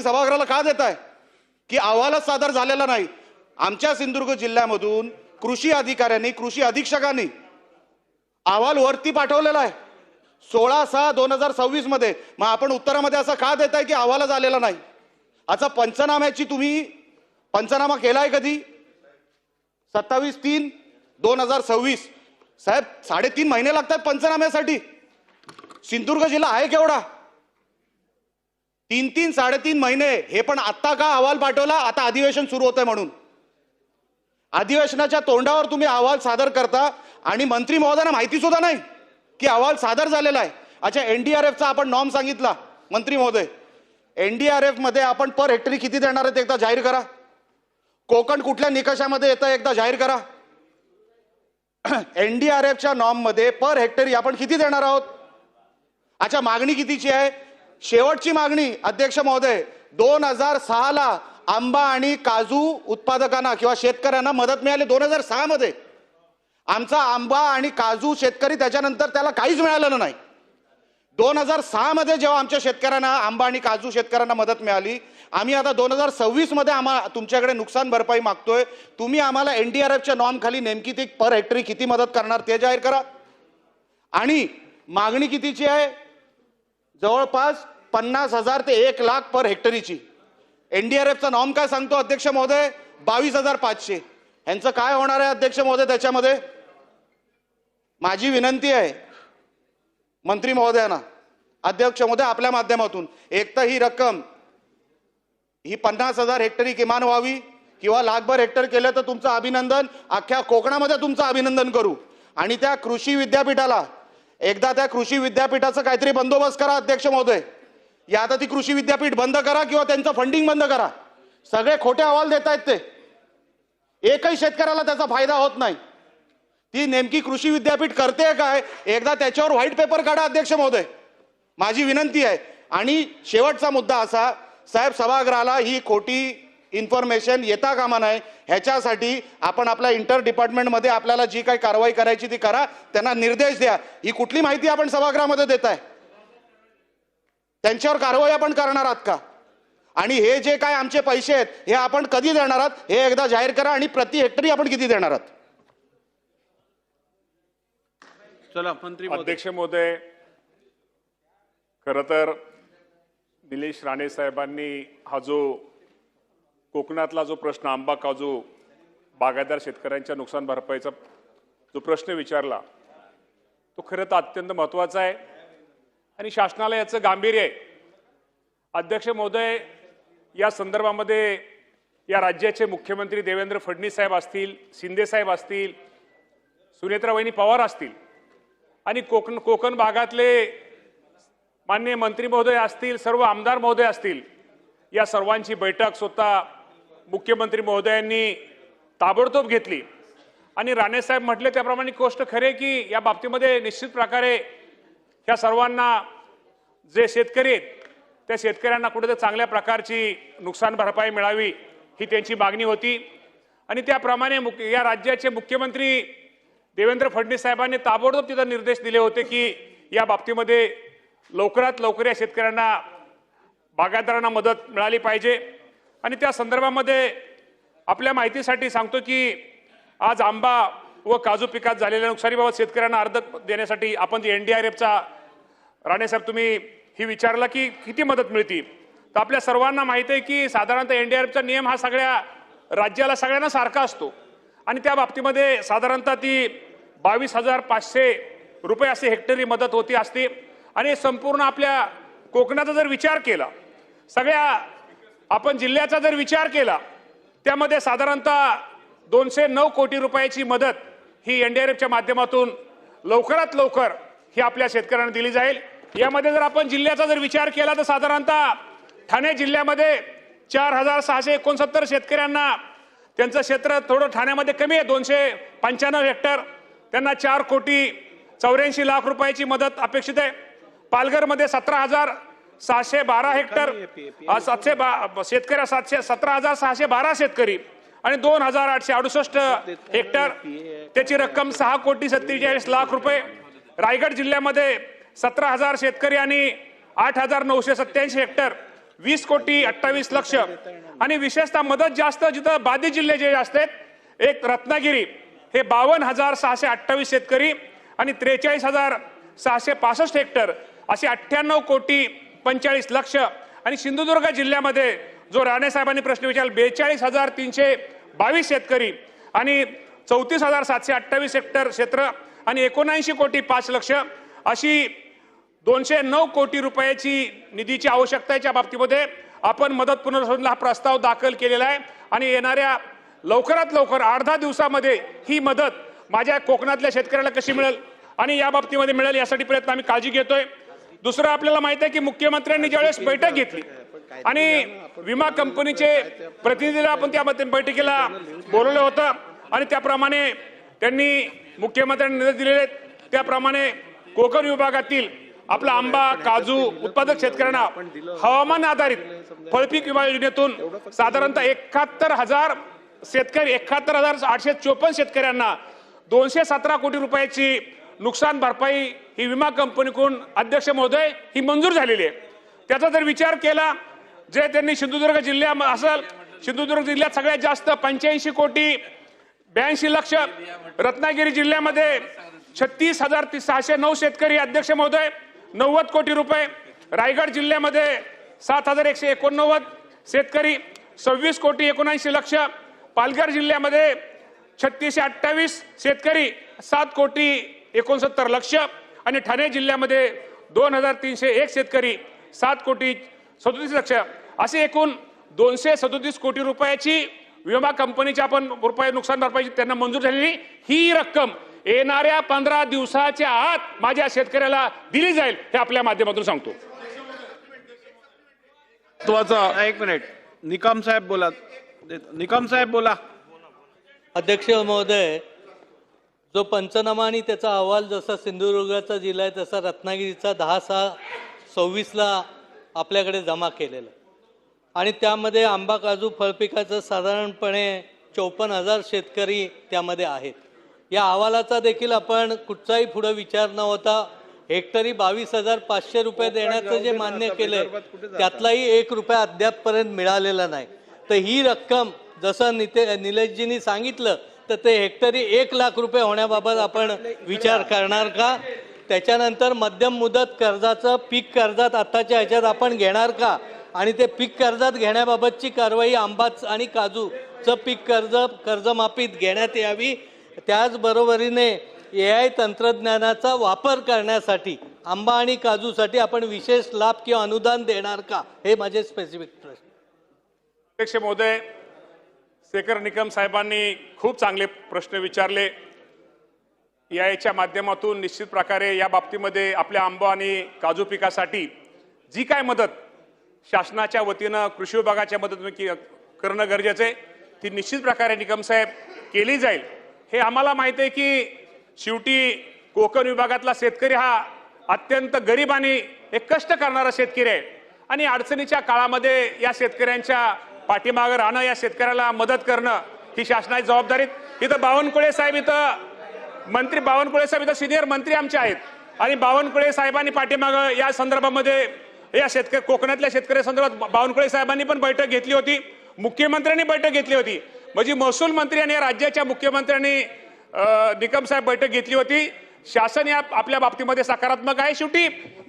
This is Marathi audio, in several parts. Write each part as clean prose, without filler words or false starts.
सभागृहाला का देताय की अहवालच सादर झालेला नाही। आमच्या सिंधुदुर्ग जिल्ह्यामधून कृषी अधिकाऱ्यांनी कृषी अधीक्षकांनी अहवाल वरती पाठवलेला आहे 16/6/2026 मध्ये। मग आपण उत्तरामध्ये असं का देताय की अहवाल झालेला नाही? आता पंचनाम्याची तुम्ही पंचनामा केलाय कधी? 27/3/2026 साहेब 3.5 महिने लागतात पंचनाम्यासाठी। सिंधुदुर्ग जिल्हा आहे केवढा? 3 साडेतीन महिने। हे पण आता का अहवाल पाठवला? आता अधिवेशन सुरू होतंय म्हणून। अधिवेशनाच्या तोंडावर तुम्ही अहवाल सादर करता आणि मंत्री महोदयांना माहिती सुद्धा नाही की अहवाल सादर झालेला आहे। अच्छा, एनडीआरएफचा आपण नॉर्म सांगितला मंत्री महोदय, एनडीआरएफ मध्ये आपण पर हेक्टरी किती देणार आहेत एकदा जाहीर करा। कोकण कुठल्या निकषामध्ये येतं एकदा जाहीर करा। एनडीआरएफच्या नॉर्म मध्ये पर हेक्टरी आपण किती देणार आहोत? अच्छा, मागणी कितीची आहे? शेवटची मागणी अध्यक्ष महोदय 2006 ला आंबा आणि काजू उत्पादकांना किंवा शेतकऱ्यांना मदत मिळाली 2006 मध्ये। आमचा आंबा आणि काजू शेतकरी त्याच्यानंतर त्याला काहीच मिळालेलं नाही। 2006 मध्ये जेव्हा आमच्या शेतकऱ्यांना आंबा आणि काजू शेतकऱ्यांना मदत मिळाली, आम्ही आता 2026 मध्ये तुमच्याकडे नुकसान भरपाई मागतोय। तुम्ही आम्हाला एनडीआरएफच्या नॉर्म खाली नेमकी ती पर हेक्टरी किती मदत करणार ते जाहीर करा। आणि मागणी कितीची आहे? जवळपास 50,000 ते 1 लाख पर हेक्टरीची। एनडीआरएफचा नॉर्म काय सांगतो अध्यक्ष महोदय? 22,500। यांचं काय होणार आहे अध्यक्ष महोदय त्याच्यामध्ये? माझी विनंती आहे मंत्री महोदयांना, अध्यक्ष महोदय आपल्या माध्यमातून, एक तर ही रक्कम ही 50,000 हेक्टरी किमान व्हावी किंवा लाखभर हेक्टर केलं तर तुमचं अभिनंदन, अख्ख्या कोकणामध्ये तुमचं अभिनंदन करू। आणि त्या कृषी विद्यापीठाला एकदा त्या कृषी विद्यापीठाचं काहीतरी बंदोबस्त करा अध्यक्ष महोदय। या आता ती कृषी विद्यापीठ बंद करा किंवा त्यांचं फंडिंग बंद करा। सगळे खोटे अहवाल देतायत ते, एकही शेतकऱ्याला त्याचा फायदा होत नाही। ती नेमकी कृषी विद्यापीठ करते काय? एकदा त्याच्यावर व्हाईट पेपर काढा अध्यक्ष महोदय, माझी विनंती आहे। आणि शेवटचा मुद्दा असा, साहेब सभागृहाला ही खोटी इन्फॉर्मेशन येता कामा नये, ह्याच्यासाठी आपण आपल्या इंटर डिपार्टमेंटमध्ये आपल्याला जी काही कारवाई करायची ती करा, त्यांना निर्देश द्या। ही कुठली माहिती आपण सभागृहामध्ये देताय? त्यांच्यावर कारवाई आपण करणार आहात का? आणि हे जे काय आमचे पैसे आहेत हे आपण कधी देणार आहात हे एकदा जाहीर करा। आणि प्रति हेक्टरी आपण किती देणार आहात? चला मंत्री अध्यक्ष महोदय, खरं तर निलेश राणे साहेबांनी हा जो कोकणातला जो प्रश्न आंबा काजू बागायतदार शेतकऱ्यांच्या नुकसान भरपाईचा जो प्रश्न विचारला तो खरं तर अत्यंत महत्त्वाचा आहे आणि शासनाला याचं गांभीर्य आहे। अध्यक्ष महोदय, या संदर्भामध्ये या राज्याचे मुख्यमंत्री देवेंद्र फडणवीस साहेब असतील, शिंदे साहेब असतील, सुनेत्रावहिनी पवार असतील आणि कोकण भागातले माननीय मंत्री महोदय असतील, सर्व आमदार महोदय असतील, या सर्वांची बैठक स्वतः मुख्यमंत्री महोदयांनी ताबडतोब घेतली। आणि राणे साहेब म्हटले त्याप्रमाणे गोष्ट खरे की या बाबतीमध्ये निश्चित प्रकारे ह्या सर्वांना जे शेतकरी आहेत त्या शेतकऱ्यांना कुठेतरी चांगल्या प्रकारची नुकसान भरपाई मिळावी ही त्यांची मागणी होती। आणि त्याप्रमाणे या राज्याचे मुख्यमंत्री देवेंद्र फडणवीस साहेबांनी ताबडतोब तिथे निर्देश दिले होते की या बाबतीमध्ये लवकरात लवकर या शेतकऱ्यांना बागायतदारांना मदत मिळाली पाहिजे। आणि त्या संदर्भामध्ये आपल्या माहितीसाठी सांगतो की आज आंबा व काजू पिकात झालेल्या नुकसानीबाबत शेतकऱ्यांना अर्ज देण्यासाठी आपण जे एनडीआरएफचा राणे साहेब तुम्ही ही विचारला की किती मदत मिळते, तर आपल्या सर्वांना माहिती आहे की साधारणतः एनडीआरएफचा नियम हा सगळ्या राज्याला सगळ्यांना सारखा असतो आणि त्या बाबतीमध्ये साधारणतः ती 22,500 रुपये असे हेक्टरी मदत होती असते। आणि संपूर्ण आपल्या कोकणाचा जर विचार केला, सगळ्या आपण जिल्ह्याचा जर विचार केला, त्यामध्ये साधारणतः 209 कोटी रुपयाची मदत ही एनडीआरएफच्या माध्यमातूum लवकरात लवकर ही आपल्या शेतकऱ्यांना दिली जाईल। यामध्ये जर आपण जिल्ह्याचा जर विचार केला तर साधारणतः ठाणे जिल्ह्यामध्ये 4,669 शेतकऱ्यांना त्यांचं क्षेत्र थोडं ठाण्यामध्ये कमी आहे 295 हेक्टर, त्यांना 4,84,00,00,000 रुपयाची मदत अपेक्षित आहे। पालघरमध्ये 17,612 हेक्टर, 700 शेतकरी 17,612 शेतकरी आणि 2,868 हेक्टर, त्याची रक्कम 6,47,00,000 रुपये। रायगड जिल्ह्यामध्ये 17,000 शेतकरी आणि 8,987 हेक्टर, 20 कोटी 28 लक्ष आणि विशेषतः मदत जास्त जिथं बाधित जिल्हे जे असतात, एक रत्नागिरी हे 52,628 शेतकरी आणि 43,665 हेक्टर असे 98 कोटी 45 लक्ष आणि सिंधुदुर्ग जिल्ह्यामध्ये जो राणे साहेबांनी प्रश्न विचारला 42,322 शेतकरी आणि 34,728 हेक्टर क्षेत्र आणि 79 कोटी 5 लक्ष अशी 209 कोटी रुपयाची निधीची आवश्यकतेच्या बाबतीमध्ये आपण मदत पुनर्वसनाला हा प्रस्ताव दाखल केलेला आहे आणि येणाऱ्या लवकरात लवकर 8-10 दिवसामध्ये ही मदत माझ्या कोकणातल्या शेतकऱ्याला कशी मिळेल आणि या बाबतीमध्ये मिळेल यासाठी प्रयत्न आम्ही काळजी घेतोय. दुसरं आपल्याला माहिती आहे की मुख्यमंत्र्यांनी ज्यावेळेस बैठक घेतली आणि विमा कंपनीचे प्रतिनिधीला आपण त्या बैठकीला बोलवलं होतं आणि त्याप्रमाणे त्यांनी मुख्यमंत्र्यांनी निर्देश दिलेले त्याप्रमाणे कोकण विभागातील आपला आंबा काजू उत्पादक शेतकऱ्यांना हवामान आधारित फळपीक विमा योजनेतून साधारणतः 71,000 शेतकरी 71,854 शेतकऱ्यांना 217 कोटी रुपयाची नुकसान भरपाई ही विमा कंपनीकडून अध्यक्ष महोदय ही मंजूर झालेली आहे. त्याचा जर विचार केला जे त्यांनी सिंधुदुर्ग जिल्ह्यात असेल, सिंधुदुर्ग जिल्ह्यात सगळ्यात जास्त 85 कोटी 82 लक्ष, रत्नागिरी जिल्ह्यामध्ये 36,609 शेतकरी अध्यक्ष महोदय 90 कोटी रुपये, रायगड जिल्ह्यामध्ये 7,189 शेतकरी 26 कोटी 79 लक्ष, पालघर जिल्ह्यामध्ये 3628 शेतकरी 7 कोटी 69 लक्ष आणि ठाणे जिल्ह्यामध्ये 2,301 शेतकरी 7 कोटी 37 लक्ष असे एकूण 237 कोटी रुपयाची विमा कंपनीच्या आपण रुपये नुकसान भरपाईची त्यांना मंजूर झालेली ही रक्कम येणाऱ्या 15 दिवसाच्या आत माझ्या शेतकऱ्याला दिली जाईल हे आपल्या माध्यमातून सांगतो. एक मिनिट, निकम साहेब बोला. निकम साहेब बोला. अध्यक्ष महोदय, जो पंचनामा आणि त्याचा अहवाल जसा सिंधुदुर्गाचा जिल्हा आहे तसा रत्नागिरीचा 10/6/24 आपल्याकडे जमा केलेला आणि त्यामध्ये आंबा काजू फळपिकाचं साधारणपणे 54,000 शेतकरी त्यामध्ये आहेत. या अहवालाचा देखील आपण कुठचाही पुढे विचार न होता हेक्टरी 22,500 रुपये देण्याचं जे मान्य केलंय त्यातलाही 1 रुपया अद्यापपर्यंत मिळालेला नाही. तर ही रक्कम जसं निलेशजींनी सांगितलं तर ते हेक्टरी 1 लाख रुपये होण्याबाबत आपण विचार करणार का? त्याच्यानंतर मध्यम मुदत कर्जाचं पीक कर्जात आताच्या ह्याच्यात आपण घेणार का? आणि ते पीक कर्जात घेण्याबाबतची कारवाई आंबा आणि काजूचं पीक कर्जमाफीत घेण्यात यावी. त्याचबरोबरीने AI तंत्रज्ञानाचा वापर करण्यासाठी आंबा आणि काजूसाठी आपण विशेष लाभ किंवा अनुदान देणार का? हे माझे स्पेसिफिक प्रश्न. अध्यक्ष महोदय, शेखर निकम साहेबांनी खूप चांगले प्रश्न विचारले. याच्या माध्यमातून निश्चित प्रकारे या बाबतीमध्ये आपल्या आंबा आणि काजू पिकासाठी जी काय मदत शासनाच्या वतीनं कृषी विभागाच्या मदतीने करणं गरजेचं आहे ती निश्चित प्रकारे निकम साहेब केली जाईल. हे आम्हाला माहिती आहे की शेवटी कोकण विभागातला शेतकरी हा अत्यंत गरीब आणि एक कष्ट करणारा शेतकरी आहे आणि अडचणीच्या काळामध्ये या शेतकऱ्यांच्या पाठीमागे राहणं, या शेतकऱ्याला मदत करणं ही शासनाची जबाबदारी. इथं बावनकुळे साहेब इथं सिनियर मंत्री आमचे आहेत आणि बावनकुळे साहेबांनी पाठीमागे या संदर्भामध्ये या कोकणातल्या शेतकऱ्या संदर्भात बावनकुळे साहेबांनी पण बैठक घेतली होती, मुख्यमंत्र्यांनी बैठक घेतली होती. म्हणजे महसूल मंत्री आणि राज्याच्या मुख्यमंत्र्यांनी निकम साहेब बैठक घेतली होती. शासन या आपल्या बाबतीमध्ये सकारात्मक आहे. शेवटी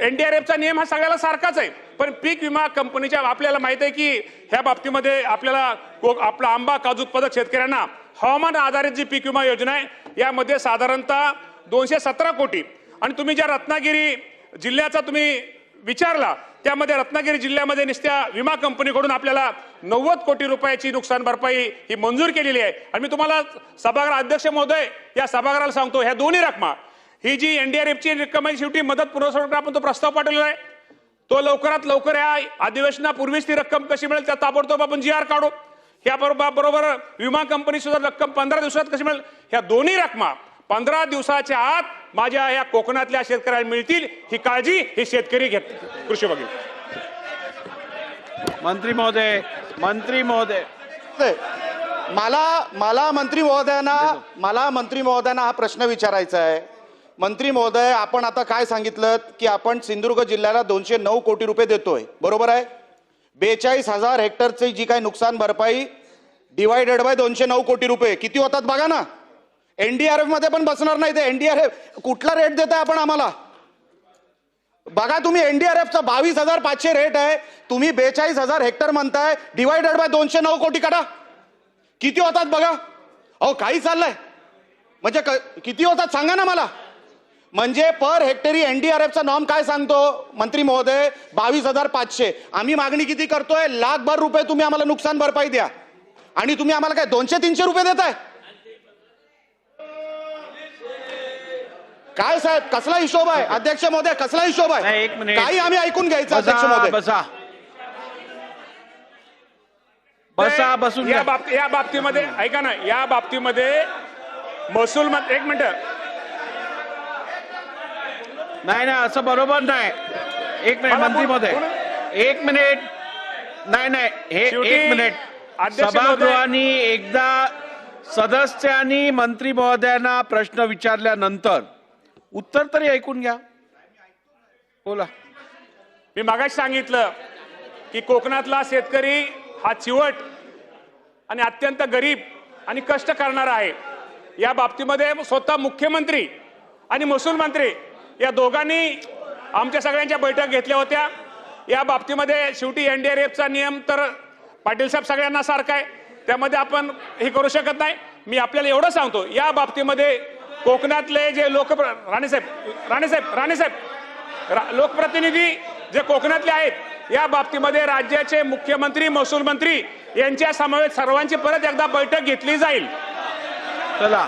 NDRFचा नियम हा सगळ्याला सारखाच आहे, पण पीक विमा कंपनीच्या आपल्याला माहित आहे की ह्या बाबतीमध्ये आपल्याला आपला आंबा काजू उत्पादक शेतकऱ्यांना हवामान आधारित जी पीक विमा योजना आहे यामध्ये साधारणतः 217 कोटी आणि तुम्ही ज्या रत्नागिरी जिल्ह्याचा तुम्ही विचारला त्यामध्ये रत्नागिरी जिल्ह्यामध्ये नुसत्या विमा कंपनीकडून आपल्याला 90 कोटी रुपयाची नुकसान भरपाई ही मंजूर केलेली आहे. आणि मी तुम्हाला सभागृह अध्यक्ष महोदय या सभागृहाला सांगतो ह्या दोन्ही रकमा ही जी NDRFची रक्कम आहे शेवटी मदत पुनर्वसनासाठी आपण तो प्रस्ताव पाठवलेला आहे. तो लवकरात लवकर या अधिवेशनापूर्वीच ती रक्कम कशी मिळेल त्या ताबडतोब आपण GR काढू. ह्या बरोबर विमा कंपनी सुद्धा रक्कम 15 दिवसात कशी मिळेल ह्या दोन्ही रकमा 15 दिवसाच्या आत माझ्या या कोकणातल्या शेतकऱ्यांना मिळतील ही काळजी हे शेतकरी घेत कृषी बघेल. मंत्री महोदय मला मंत्री महोदयांना हा प्रश्न विचारायचा आहे. मंत्री महोदय, आपण आता काय सांगितलं की आपण सिंधुदुर्ग जिल्ह्याला 209 कोटी रुपये देतोय, बरोबर आहे? 42,000 हेक्टरची जी काही नुकसान भरपाई डिवायडेड बाय 209 कोटी रुपये किती होतात बघा ना. एनडीआरएफ मध्ये पण बसणार नाही ते. एनडीआरएफ कुठला रेट देताय आपण आम्हाला बघा. तुम्ही एनडीआरएफचा 22,500 रेट आहे, तुम्ही 42,000 हेक्टर म्हणताय, डिवायडेड बाय 209 कोटी काढा किती होतात बघा. अहो काही चाललंय म्हणजे किती होतात सांगा ना मला. म्हणजे पर हेक्टरी एनडीआरएफचा नॉर्म काय सांगतो मंत्री महोदय 22,500. आम्ही मागणी किती करतोय, लाखभर रुपये तुम्ही आम्हाला नुकसान भरपाई द्या आणि तुम्ही आम्हाला काय 200-300 रुपये देताय. काय साहेब कसला हिशोब आहे अध्यक्ष महोदय, कसला हिशोब नाही, आहे. एक मिनिट. काही आम्ही ऐकून घ्यायचं अध्यक्ष बसा महोदय. बसा बसा बसून घ्या. या बाबतीमध्ये ऐका ना, या बाबतीमध्ये महसूल एक मिनिट. नाही नाही असं बरोबर नाही. एक मिनिट मला मंत्री बोल- महोदय, एक मिनिट. नाही नाही हे शेवटी एक मिनिट. अध्यक्ष सभागृहाने एकदा सदस्यांनी मंत्री महोदयांना प्रश्न विचारल्यानंतर उत्तर तरी ऐकून घ्या. बोला. मी मागाशी सांगितलं की कोकणातला शेतकरी हा चिवट आणि अत्यंत गरीब आणि कष्ट करणारा आहे. या बाबतीमध्ये स्वतः मुख्यमंत्री आणि महसूल मंत्री या दोघांनी आमच्या सगळ्यांच्या बैठक घेतल्या होत्या. या बाबतीमध्ये शेवटी एनडीआरएफचा नियम तर पाटील साहेब सगळ्यांना सारखा आहे, त्यामध्ये आपण हे करू शकत नाही. मी आपल्याला एवढं सांगतो, या बाबतीमध्ये कोकणातले जे लोकप्रतिनिधी जे कोकणातले आहेत, या बाबतीमध्ये राज्याचे मुख्यमंत्री महसूल मंत्री यांच्या समवेत सर्वांची परत एकदा बैठक घेतली जाईल. चला